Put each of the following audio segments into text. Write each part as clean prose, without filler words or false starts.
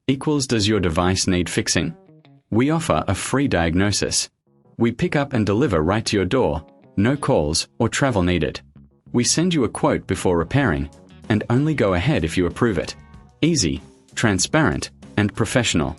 equals does your device need fixing? We offer a free diagnosis. We pick up and deliver right to your door, no calls or travel needed. We send you a quote before repairing, and only go ahead if you approve it. Easy, transparent, and professional.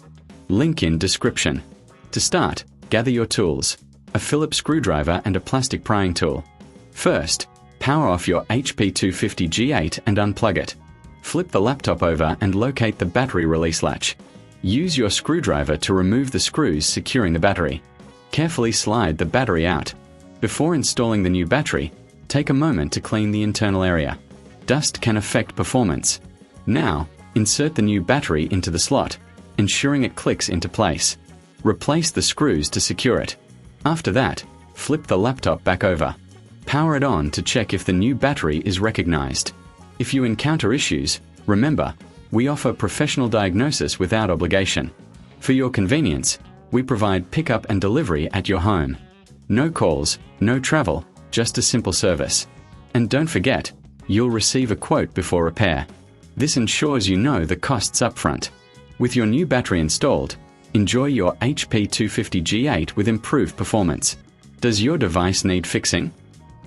Link in description. To start, gather your tools, a Phillips screwdriver and a plastic prying tool. First, power off your HP 250 G8 and unplug it. Flip the laptop over and locate the battery release latch. Use your screwdriver to remove the screws securing the battery. Carefully slide the battery out. Before installing the new battery, take a moment to clean the internal area. Dust can affect performance. Now, insert the new battery into the slot, ensuring it clicks into place. Replace the screws to secure it. After that, flip the laptop back over. Power it on to check if the new battery is recognized. If you encounter issues, remember, we offer professional diagnosis without obligation. For your convenience, we provide pickup and delivery at your home. No calls, no travel, just a simple service. And don't forget, you'll receive a quote before repair. This ensures you know the costs up front. With your new battery installed, enjoy your HP 250 G8 with improved performance. Does your device need fixing?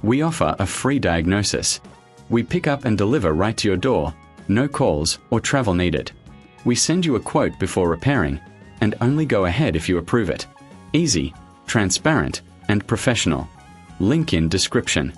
We offer a free diagnosis. We pick up and deliver right to your door, no calls or travel needed. We send you a quote before repairing, and only go ahead if you approve it. Easy, transparent, and professional. Link in description.